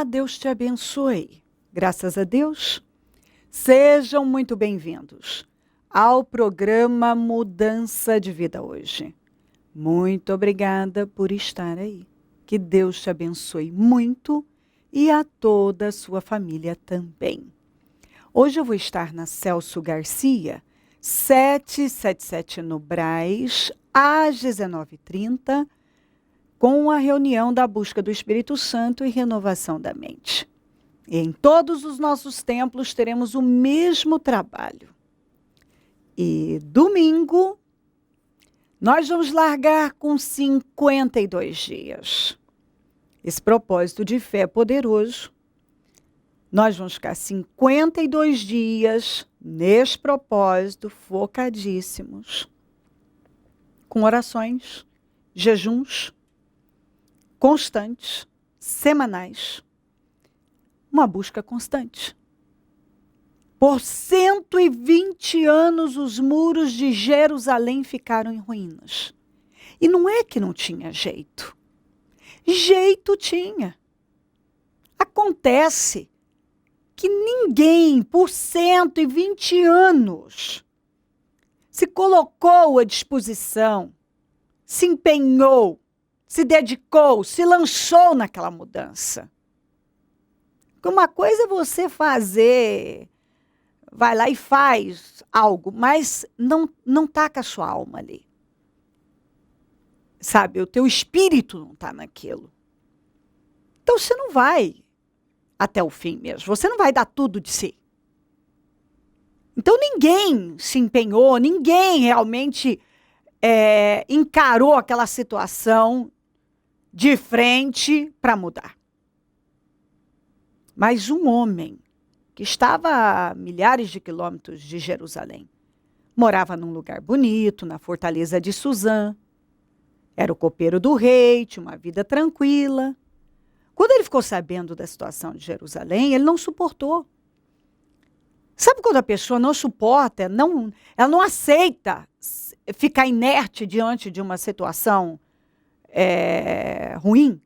Olá, Deus te abençoe. Graças a Deus. Sejam muito bem-vindos ao programa Mudança de Vida hoje. Muito obrigada por estar aí. Que Deus te abençoe muito e a toda a sua família também. Hoje eu vou estar na Celso Garcia, 777 no Brás, às 19h30, com a reunião da busca do Espírito Santo e renovação da mente. E em todos os nossos templos teremos o mesmo trabalho. E domingo, nós vamos largar com 52 dias. Esse propósito de fé é poderoso. Nós vamos ficar 52 dias nesse propósito, focadíssimos, com orações, jejuns, constantes, semanais, uma busca constante. Por 120 anos os muros de Jerusalém ficaram em ruínas. E não é que não tinha jeito. Jeito tinha. Acontece que ninguém, por 120 anos, se colocou à disposição, se empenhou, se dedicou, se lançou naquela mudança. Uma coisa é você fazer, vai lá e faz algo, mas não tá com a sua alma ali. Sabe, o teu espírito não está naquilo. Então você não vai até o fim mesmo, você não vai dar tudo de si. Então ninguém se empenhou, ninguém realmente encarou aquela situação de frente para mudar. Mas um homem que estava a milhares de quilômetros de Jerusalém, morava num lugar bonito, na fortaleza de Suzã, era o copeiro do rei, tinha uma vida tranquila. Quando ele ficou sabendo da situação de Jerusalém, ele não suportou. Sabe quando a pessoa não suporta, ela não aceita ficar inerte diante de uma situação ruim?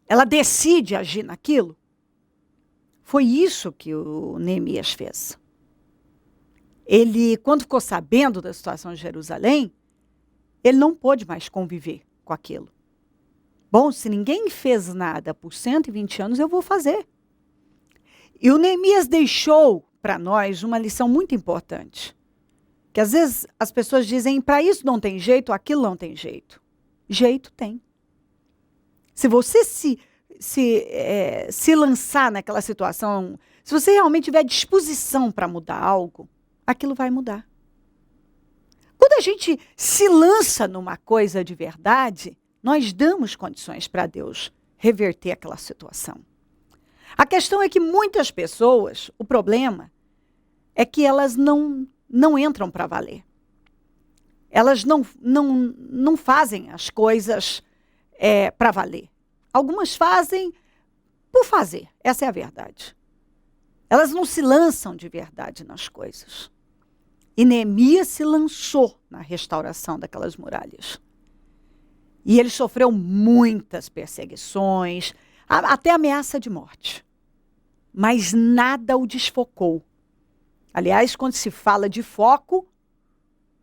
Ela decide agir naquilo? Foi isso que o Neemias fez. Ele, quando ficou sabendo da situação de Jerusalém, ele não pôde mais conviver com aquilo. Bom, se ninguém fez nada por 120 anos, eu vou fazer. E o Neemias deixou para nós uma lição muito importante. Que às vezes as pessoas dizem, para isso não tem jeito, aquilo não tem jeito. Jeito tem. Se você se lançar naquela situação, se você realmente tiver disposição para mudar algo, aquilo vai mudar. Quando a gente se lança numa coisa de verdade, nós damos condições para Deus reverter aquela situação. A questão é que muitas pessoas, o problema é que elas não entram para valer. Elas não fazem as coisas para valer. Algumas fazem por fazer, essa é a verdade. Elas não se lançam de verdade nas coisas. E Neemias se lançou na restauração daquelas muralhas. E ele sofreu muitas perseguições, até ameaça de morte. Mas nada o desfocou. Aliás, quando se fala de foco,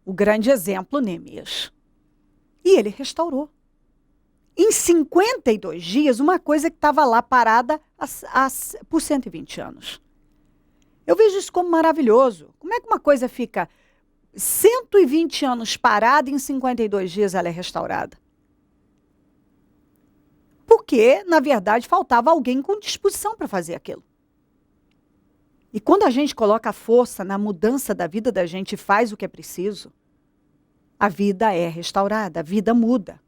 o grande exemplo, Neemias. E ele restaurou. Em 52 dias, uma coisa que estava lá parada por 120 anos. Eu vejo isso como maravilhoso. Como é que uma coisa fica 120 anos parada e em 52 dias ela é restaurada? Porque, na verdade, faltava alguém com disposição para fazer aquilo. E quando a gente coloca a força na mudança da vida da gente e faz o que é preciso, a vida é restaurada, a vida muda.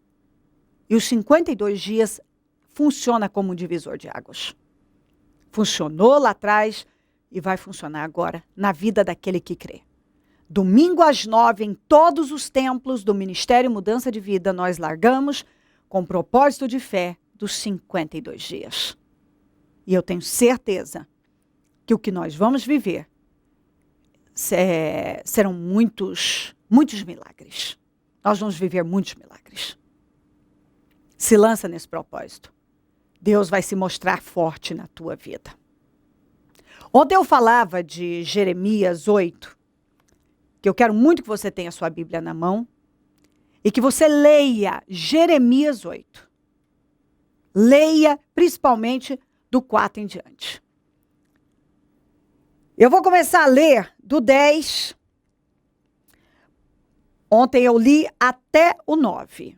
E os 52 dias funciona como um divisor de águas. Funcionou lá atrás e vai funcionar agora na vida daquele que crê. Domingo às 9, em todos os templos do Ministério Mudança de Vida, nós largamos com propósito de fé dos 52 dias. E eu tenho certeza que o que nós vamos viver serão muitos milagres. Nós vamos viver muitos milagres. Se lança nesse propósito. Deus vai se mostrar forte na tua vida. Ontem eu falava de Jeremias 8, que eu quero muito que você tenha a sua Bíblia na mão e que você leia Jeremias 8. Leia principalmente do 4 em diante. Eu vou começar a ler do 10. Ontem eu li até o 9.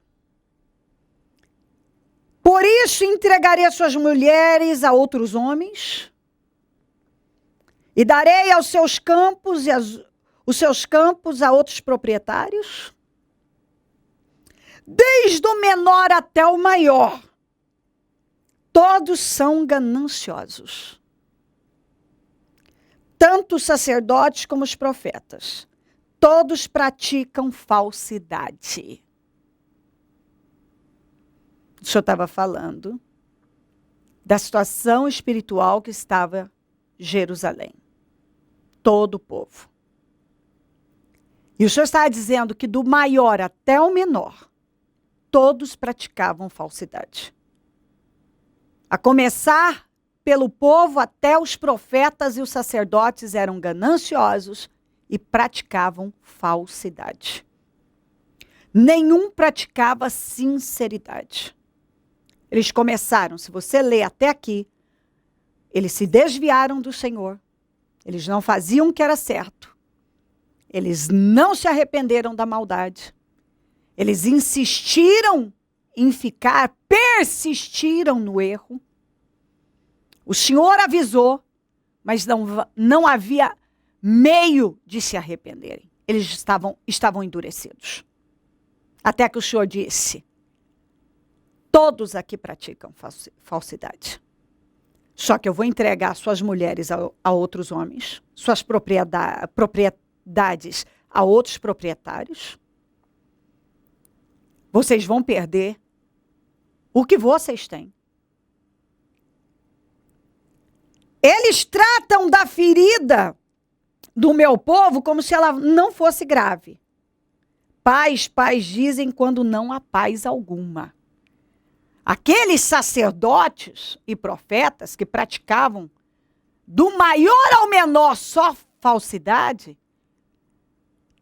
Por isso entregarei as suas mulheres a outros homens, e darei aos seus campos os seus campos a outros proprietários, desde o menor até o maior. Todos são gananciosos. Tanto os sacerdotes como os profetas. Todos praticam falsidade. O senhor estava falando da situação espiritual que estava Jerusalém. Todo o povo. E o senhor estava dizendo que do maior até o menor, todos praticavam falsidade. A começar pelo povo até os profetas e os sacerdotes eram gananciosos e praticavam falsidade. Nenhum praticava sinceridade. Eles começaram, se você ler até aqui, eles se desviaram do Senhor. Eles não faziam o que era certo. Eles não se arrependeram da maldade. Eles insistiram em ficar, persistiram no erro. O Senhor avisou, mas não havia meio de se arrependerem. Eles estavam endurecidos. Até que o Senhor disse, todos aqui praticam falsidade. Só que eu vou entregar suas mulheres a outros homens, suas propriedades a outros proprietários. Vocês vão perder o que vocês têm. Eles tratam da ferida do meu povo como se ela não fosse grave. Paz, paz dizem quando não há paz alguma. Aqueles sacerdotes e profetas que praticavam do maior ao menor só falsidade,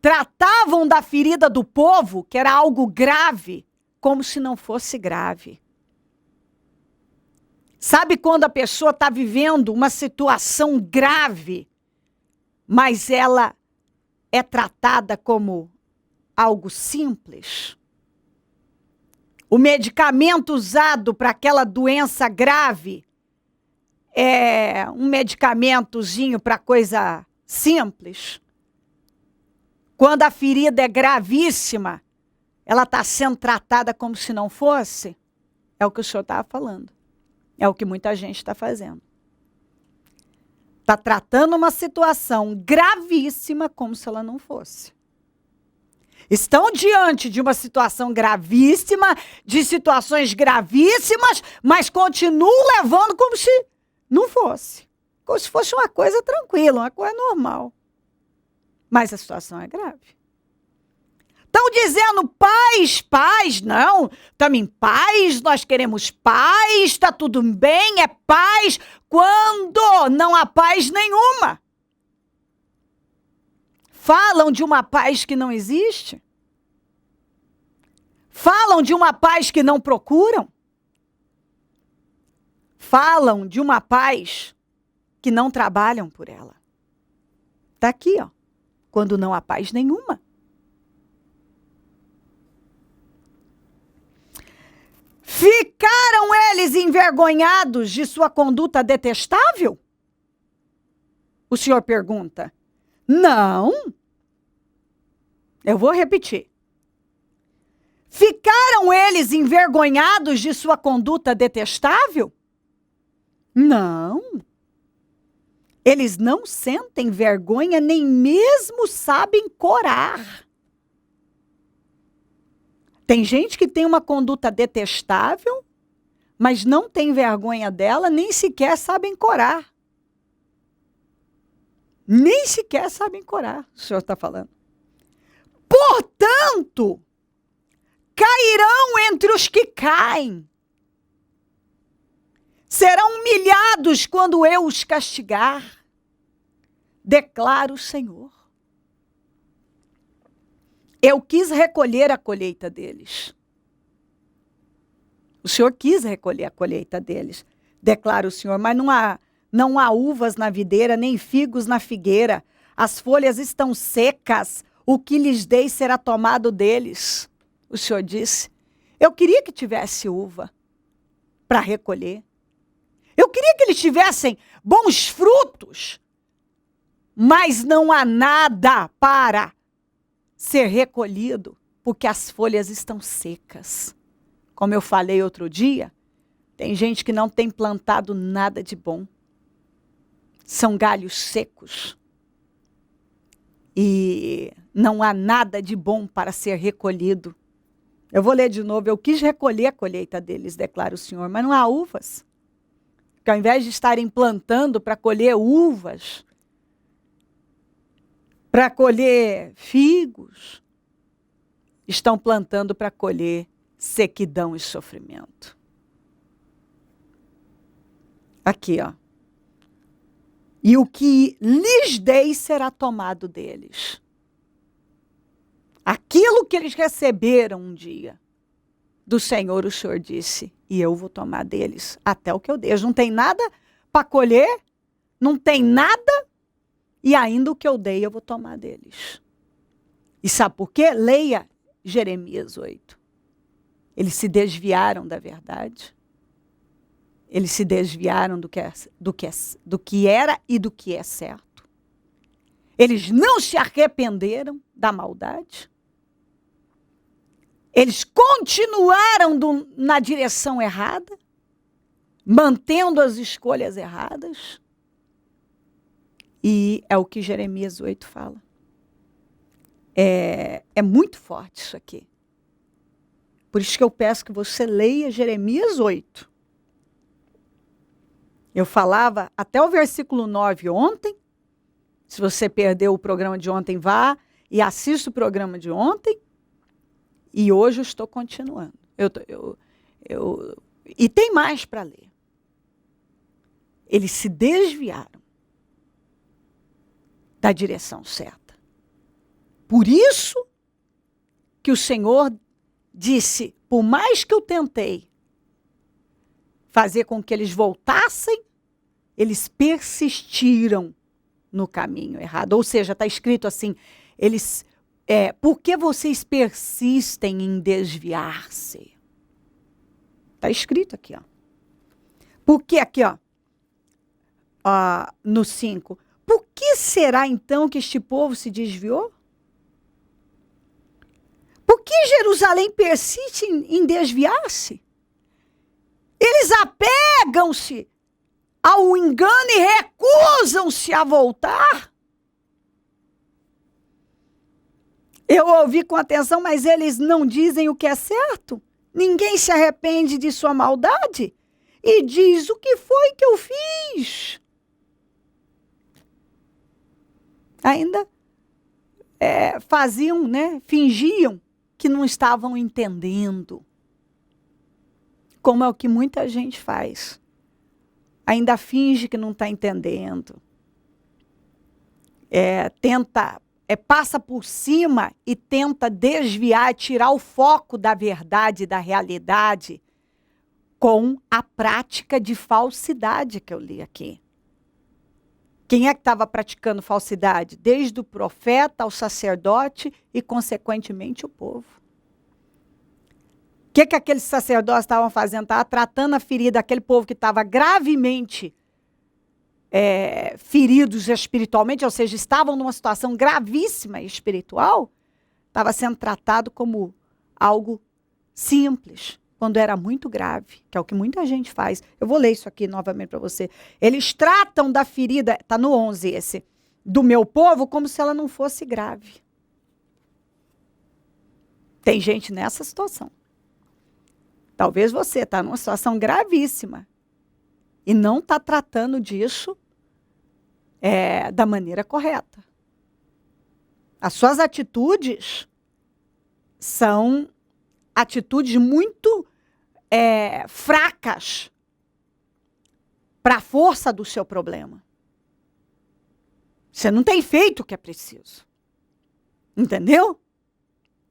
tratavam da ferida do povo, que era algo grave, como se não fosse grave. Sabe quando a pessoa está vivendo uma situação grave, mas ela é tratada como algo simples? O medicamento usado para aquela doença grave é um medicamentozinho para coisa simples. Quando a ferida é gravíssima, ela está sendo tratada como se não fosse. É o que o senhor estava falando. É o que muita gente está fazendo. Está tratando uma situação gravíssima como se ela não fosse. Estão diante de uma situação gravíssima, de situações gravíssimas, mas continuam levando como se não fosse. Como se fosse uma coisa tranquila, uma coisa normal. Mas a situação é grave. Estão dizendo paz, paz, não. Estamos em paz, nós queremos paz, está tudo bem, é paz, quando não há paz nenhuma. Falam de uma paz que não existe? Falam de uma paz que não procuram? Falam de uma paz que não trabalham por ela. Está aqui, ó. Quando não há paz nenhuma. Ficaram eles envergonhados de sua conduta detestável? O Senhor pergunta. Não. Eu vou repetir. Ficaram eles envergonhados de sua conduta detestável? Não. Eles não sentem vergonha, nem mesmo sabem corar. Tem gente que tem uma conduta detestável, mas não tem vergonha dela, nem sequer sabem corar. Nem sequer sabem corar, o senhor está falando. Portanto, cairão entre os que caem. serão humilhados quando eu os castigar, declara o Senhor. Eu quis recolher a colheita deles. O Senhor quis recolher a colheita deles, declara o Senhor, mas não há uvas na videira, nem figos na figueira. As folhas estão secas, o que lhes dei será tomado deles. O Senhor disse, eu queria que tivesse uva para recolher. Eu queria que eles tivessem bons frutos, mas não há nada para ser recolhido, porque as folhas estão secas. Como eu falei outro dia, tem gente que não tem plantado nada de bom. São galhos secos. E não há nada de bom para ser recolhido. Eu vou ler de novo. Eu quis recolher a colheita deles, declara o Senhor, mas não há uvas. Porque ao invés de estarem plantando para colher uvas, para colher figos, estão plantando para colher sequidão e sofrimento. Aqui, ó. E o que lhes dei será tomado deles. Aquilo que eles receberam um dia do Senhor, o Senhor disse, e eu vou tomar deles até o que eu dei. Eles não tem nada para colher, não tem nada, e ainda o que eu dei eu vou tomar deles. E sabe por quê? Leia Jeremias 8. Eles se desviaram da verdade. Eles se desviaram do que era e do que é certo. Eles não se arrependeram da maldade. Eles continuaram na direção errada, mantendo as escolhas erradas. E é o que Jeremias 8 fala. É muito forte isso aqui. Por isso que eu peço que você leia Jeremias 8. Eu falava até o versículo 9 ontem. Se você perdeu o programa de ontem, vá e assista o programa de ontem. E hoje eu estou continuando. E tem mais para ler. Eles se desviaram da direção certa. Por isso que o Senhor disse, por mais que eu tentei fazer com que eles voltassem, eles persistiram no caminho errado. Ou seja, está escrito assim, por que vocês persistem em desviar-se? Está escrito aqui, ó. Por que aqui, ó, no 5? Por que será então que este povo se desviou? Por que Jerusalém persiste em desviar-se? Eles apegam-se ao engano e recusam-se a voltar. Eu ouvi com atenção, mas eles não dizem o que é certo. Ninguém se arrepende de sua maldade e diz, o que foi que eu fiz? Ainda faziam, fingiam que não estavam entendendo. Como é o que muita gente faz. Ainda finge que não está entendendo. Passa por cima e tenta desviar, tirar o foco da verdade, da realidade, com a prática de falsidade que eu li aqui. Quem é que estava praticando falsidade? Desde o profeta ao sacerdote e, consequentemente, o povo. O que aqueles sacerdotes estavam fazendo? Estavam tratando a ferida daquele povo que estava gravemente feridos espiritualmente, ou seja, estavam numa situação gravíssima espiritual, estava sendo tratado como algo simples, quando era muito grave, que é o que muita gente faz. Eu vou ler isso aqui novamente para você. Eles tratam da ferida, está no 11 esse, do meu povo como se ela não fosse grave. Tem gente nessa situação. Talvez você está numa situação gravíssima e não está tratando disso da maneira correta. As suas atitudes são atitudes muito fracas para a força do seu problema. Você não tem feito o que é preciso. Entendeu?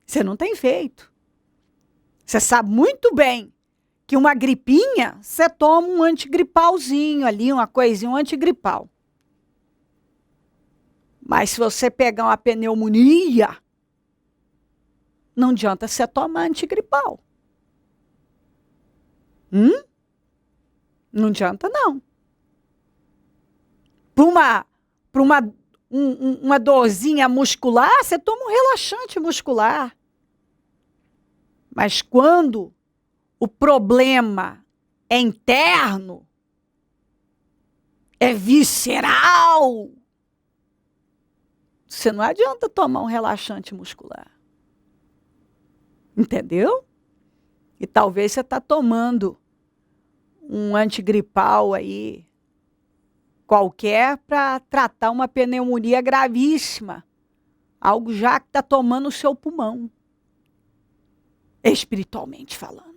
Você não tem feito. Você sabe muito bem que uma gripinha, você toma um antigripalzinho ali, uma coisinha, um antigripal. Mas se você pegar uma pneumonia, não adianta você tomar antigripal. Não adianta, não. Para uma dorzinha muscular, você toma um relaxante muscular. Mas quando o problema é interno, é visceral, você não adianta tomar um relaxante muscular. Entendeu? E talvez você está tomando um antigripal aí, qualquer, para tratar uma pneumonia gravíssima. Algo já que está tomando o seu pulmão. Espiritualmente falando.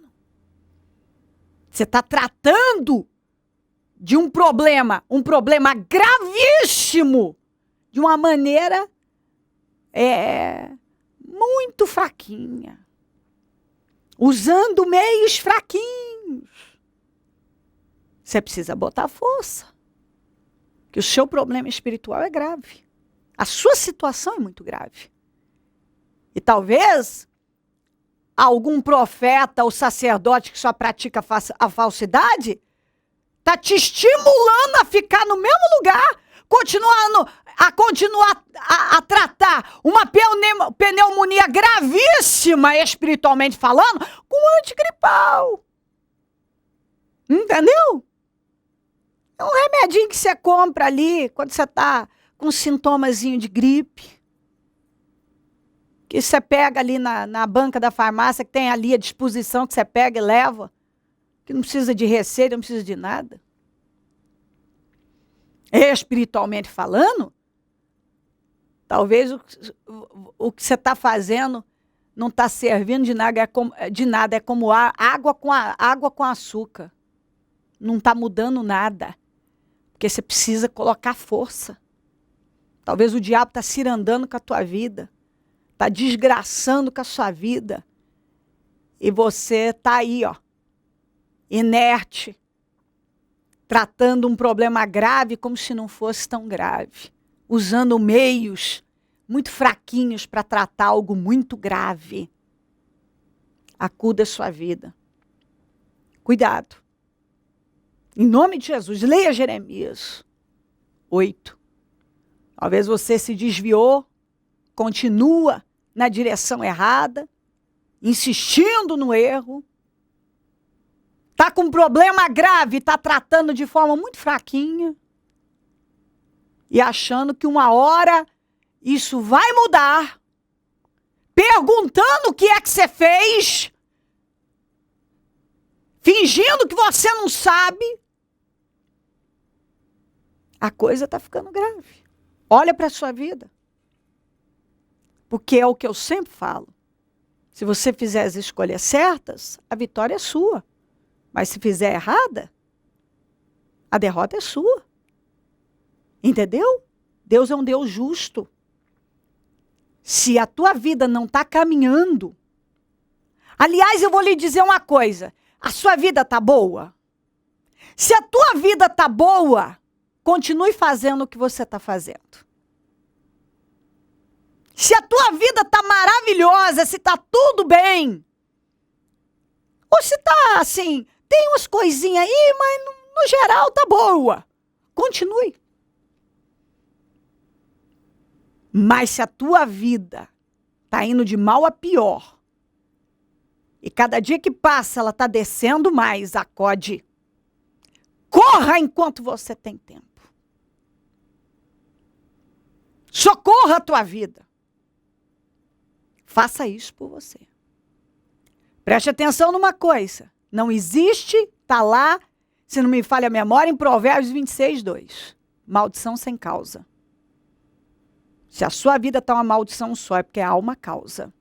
Você está tratando de um problema gravíssimo, de uma maneira muito fraquinha. Usando meios fraquinhos. Você precisa botar força. Que o seu problema espiritual é grave. A sua situação é muito grave. E talvez algum profeta ou sacerdote que só pratica a falsidade está te estimulando a ficar no mesmo lugar, continuar a tratar uma pneumonia gravíssima, espiritualmente falando, com antigripal. Entendeu? É um remedinho que você compra ali quando você está com sintomazinho de gripe. Que você pega ali na banca da farmácia, que tem ali à disposição, que você pega e leva. Que não precisa de receita, não precisa de nada. Espiritualmente falando, talvez o que você está fazendo não está servindo de nada, é como água com açúcar. Não está mudando nada. Porque você precisa colocar força. Talvez o diabo está cirandando com a tua vida. Está desgraçando com a sua vida. E você está aí, ó, inerte. Tratando um problema grave como se não fosse tão grave. Usando meios muito fraquinhos para tratar algo muito grave. Acuda a sua vida. Cuidado. Em nome de Jesus, leia Jeremias 8. Talvez você se desviou, continua na direção errada, insistindo no erro. Está com um problema grave, está tratando de forma muito fraquinha. E achando que uma hora isso vai mudar. Perguntando o que é que você fez. Fingindo que você não sabe. A coisa está ficando grave. Olha para a sua vida. Porque é o que eu sempre falo. Se você fizer as escolhas certas, a vitória é sua. Mas se fizer errada, a derrota é sua. Entendeu? Deus é um Deus justo. Se a tua vida não está caminhando... Aliás, eu vou lhe dizer uma coisa. A sua vida está boa? Se a tua vida está boa... Continue fazendo o que você está fazendo. Se a tua vida está maravilhosa, se está tudo bem, ou se está assim, tem umas coisinhas aí, mas no geral está boa. Continue. Mas se a tua vida está indo de mal a pior, e cada dia que passa ela está descendo mais, acode. Corra enquanto você tem tempo. Socorra a tua vida. Faça isso por você. Preste atenção numa coisa. Não existe, está lá, se não me falha a memória, em Provérbios 26, 2. Maldição sem causa. Se a sua vida está uma maldição só, é porque há uma causa.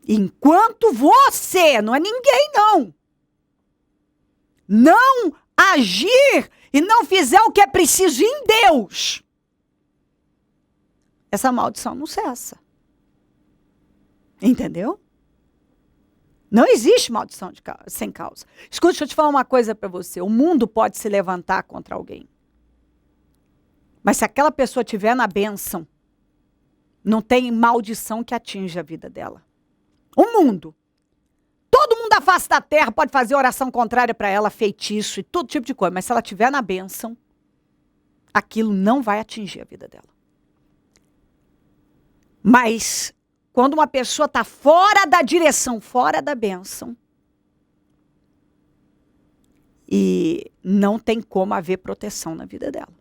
Enquanto você, não é ninguém não. Não agir e não fizer o que é preciso em Deus, essa maldição não cessa. Entendeu? Não existe maldição sem causa. Escuta, deixa eu te falar uma coisa para você. O mundo pode se levantar contra alguém. Mas se aquela pessoa estiver na bênção, não tem maldição que atinja a vida dela. O mundo. Todo mundo da face da terra pode fazer oração contrária para ela, feitiço e todo tipo de coisa. Mas se ela estiver na bênção, aquilo não vai atingir a vida dela. Mas quando uma pessoa está fora da direção, fora da bênção, e não tem como haver proteção na vida dela.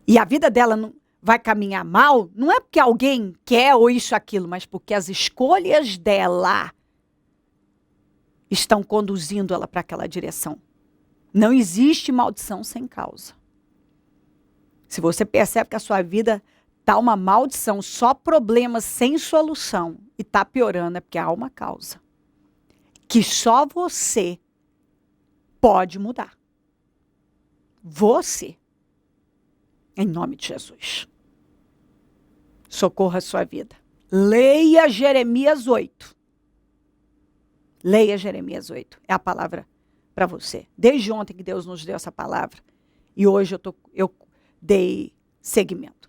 E a vida dela não vai caminhar mal, não é porque alguém quer ou isso, aquilo, mas porque as escolhas dela estão conduzindo ela para aquela direção. Não existe maldição sem causa. Se você percebe que a sua vida está uma maldição, só problemas sem solução, e está piorando, é porque há uma causa. Que só você pode mudar. Você. Em nome de Jesus. Socorra a sua vida. Leia Jeremias 8. Leia Jeremias 8. É a palavra para você. Desde ontem que Deus nos deu essa palavra. E hoje eu dei seguimento.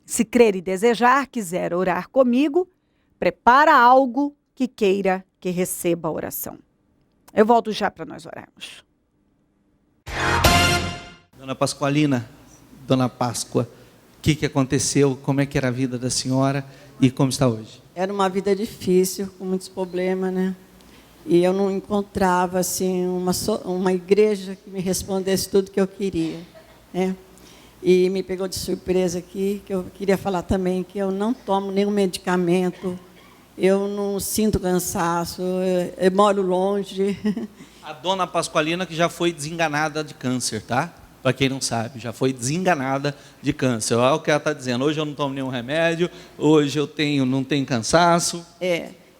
Se crer e desejar, quiser orar comigo, prepara algo que queira que receba a oração. Eu volto já para nós orarmos. Dona Pascoalina, Dona Páscoa, o que aconteceu? Como é que era a vida da senhora e como está hoje? Era uma vida difícil, com muitos problemas, né? E eu não encontrava, assim, uma igreja que me respondesse tudo que eu queria, né? E me pegou de surpresa aqui, que eu queria falar também que eu não tomo nenhum medicamento, eu não sinto cansaço, eu moro longe. A Dona Pascoalina que já foi desenganada de câncer, tá? Para quem não sabe, já foi desenganada de câncer. Olha o que ela está dizendo. Hoje eu não tomo nenhum remédio, hoje eu não tenho cansaço.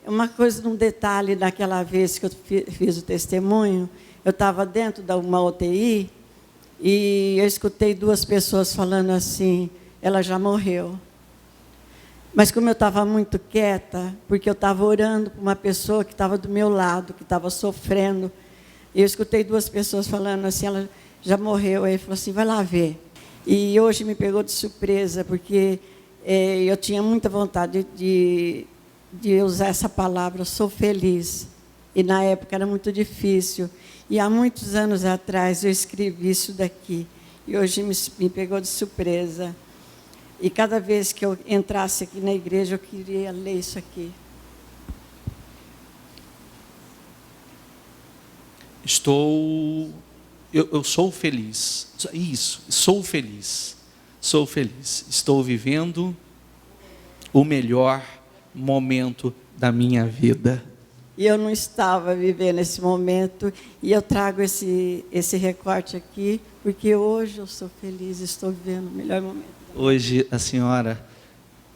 Uma coisa, um detalhe, daquela vez que eu fiz o testemunho, eu estava dentro de uma UTI e eu escutei duas pessoas falando assim, ela já morreu. Mas como eu estava muito quieta, porque eu estava orando por uma pessoa que estava do meu lado, que estava sofrendo, e eu escutei duas pessoas falando assim, ela já morreu. Aí ele falou assim, vai lá ver. E hoje me pegou de surpresa, porque eu tinha muita vontade de usar essa palavra, eu sou feliz. E na época era muito difícil. E há muitos anos atrás eu escrevi isso daqui. E hoje me pegou de surpresa. E cada vez que eu entrasse aqui na igreja, eu queria ler isso aqui. Eu sou feliz. Isso, sou feliz. Sou feliz. Estou vivendo o melhor momento da minha vida. E eu não estava vivendo esse momento, e eu trago esse recorte aqui, porque hoje eu sou feliz, estou vivendo o melhor momento. Hoje a senhora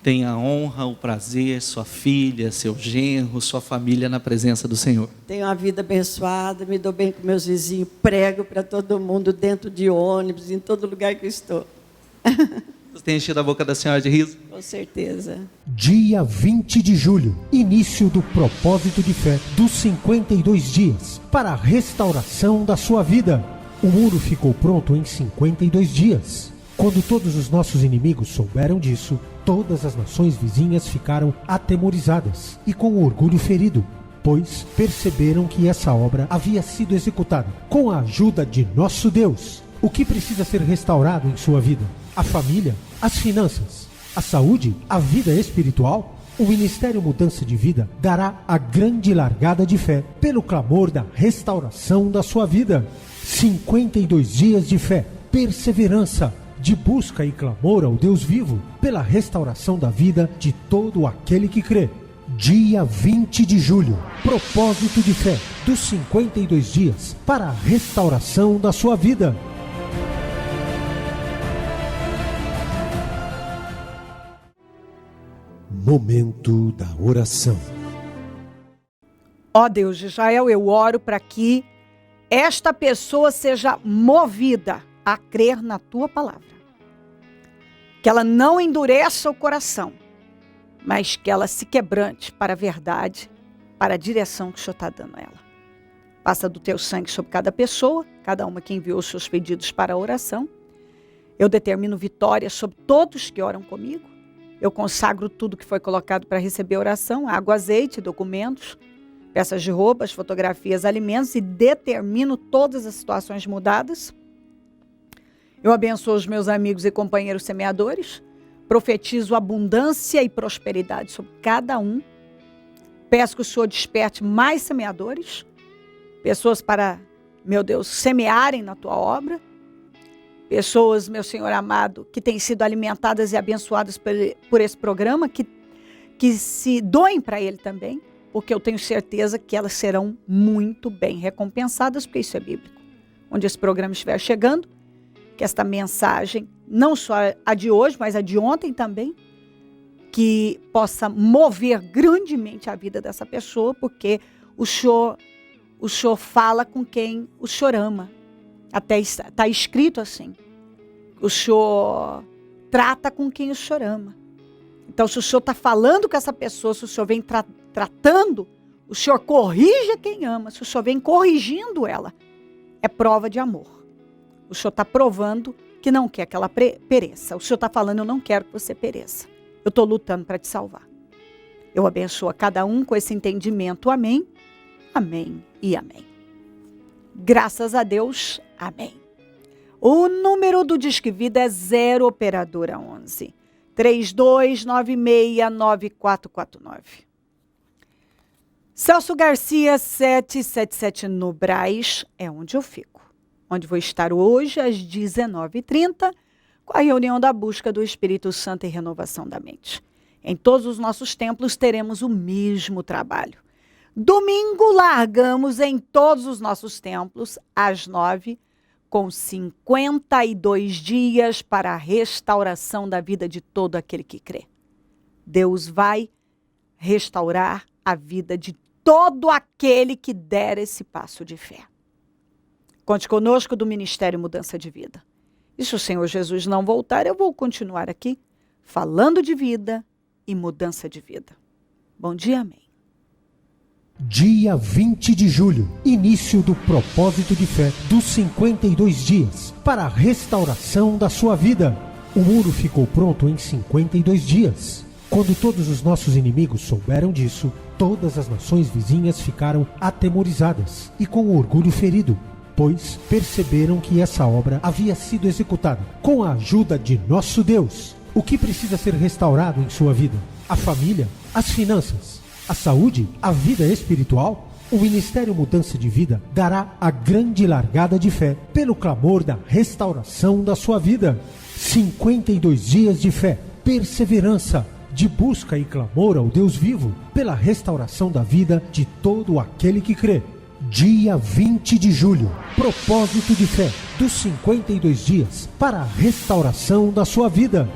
tem a honra, o prazer, sua filha, seu genro, sua família na presença do Senhor. Tenho uma vida abençoada, me dou bem com meus vizinhos, prego para todo mundo, dentro de ônibus, em todo lugar que eu estou. Você tem enchido a boca da senhora de riso? Com certeza. Dia 20 de julho, início do propósito de fé dos 52 dias para a restauração da sua vida. O muro ficou pronto em 52 dias. Quando todos os nossos inimigos souberam disso, todas as nações vizinhas ficaram atemorizadas e com o orgulho ferido, pois perceberam que essa obra havia sido executada com a ajuda de nosso Deus. O que precisa ser restaurado em sua vida? A família, as finanças, a saúde, a vida espiritual? O Ministério Mudança de Vida dará a grande largada de fé pelo clamor da restauração da sua vida. 52 dias de fé, perseverança, de busca e clamor ao Deus vivo pela restauração da vida de todo aquele que crê. Dia 20 de julho, propósito de fé dos 52 dias para a restauração da sua vida. Momento da oração. Ó Deus de Israel, eu oro para que esta pessoa seja movida a crer na tua palavra. Que ela não endureça o coração, mas que ela se quebrante para a verdade, para a direção que o Senhor está dando a ela. Passa do teu sangue sobre cada pessoa, cada uma que enviou os seus pedidos para a oração. Eu determino vitória sobre todos que oram comigo. Eu consagro tudo que foi colocado para receber oração, água, azeite, documentos, peças de roupas, fotografias, alimentos, e determino todas as situações mudadas. Eu abençoo os meus amigos e companheiros semeadores, profetizo abundância e prosperidade sobre cada um. Peço que o Senhor desperte mais semeadores, pessoas para, meu Deus, semearem na tua obra. Pessoas, meu Senhor amado, que têm sido alimentadas e abençoadas por esse programa, que se doem para ele também, porque eu tenho certeza que elas serão muito bem recompensadas, porque isso é bíblico. Onde esse programa estiver chegando, que esta mensagem, não só a de hoje, mas a de ontem também, que possa mover grandemente a vida dessa pessoa, porque o Senhor fala com quem o Senhor ama. Até está escrito assim. O Senhor trata com quem o Senhor ama. Então, se o Senhor está falando com essa pessoa, se o Senhor vem tratando, o Senhor corrige quem ama. Se o Senhor vem corrigindo ela, é prova de amor. O Senhor está provando que não quer que ela pereça. O Senhor está falando, eu não quero que você pereça. Eu estou lutando para te salvar. Eu abençoo a cada um com esse entendimento. Amém, amém e amém. Graças a Deus, amém. O número do Disque Vida é 0 operadora 11 32969449. Celso Garcia 777 no Brás é onde eu fico. Onde vou estar hoje às 19h30 com a reunião da busca do Espírito Santo e renovação da mente. Em todos os nossos templos teremos o mesmo trabalho. Domingo largamos em todos os nossos templos às 9h, com 52 dias para a restauração da vida de todo aquele que crê. Deus vai restaurar a vida de todo aquele que der esse passo de fé. Conte conosco do Ministério Mudança de Vida. E se o Senhor Jesus não voltar, eu vou continuar aqui falando de vida e mudança de vida. Bom dia, amém. Dia 20 de julho, início do propósito de fé dos 52 dias para a restauração da sua vida. O muro ficou pronto em 52 dias. Quando todos os nossos inimigos souberam disso, todas as nações vizinhas ficaram atemorizadas e com orgulho ferido, pois perceberam que essa obra havia sido executada com a ajuda de nosso Deus. O que precisa ser restaurado em sua vida? A família? As finanças? A saúde? A vida espiritual? O Ministério Mudança de Vida dará a grande largada de fé pelo clamor da restauração da sua vida. 52 dias de fé, perseverança, de busca e clamor ao Deus vivo pela restauração da vida de todo aquele que crê. Dia 20 de julho, propósito de fé dos 52 dias para a restauração da sua vida.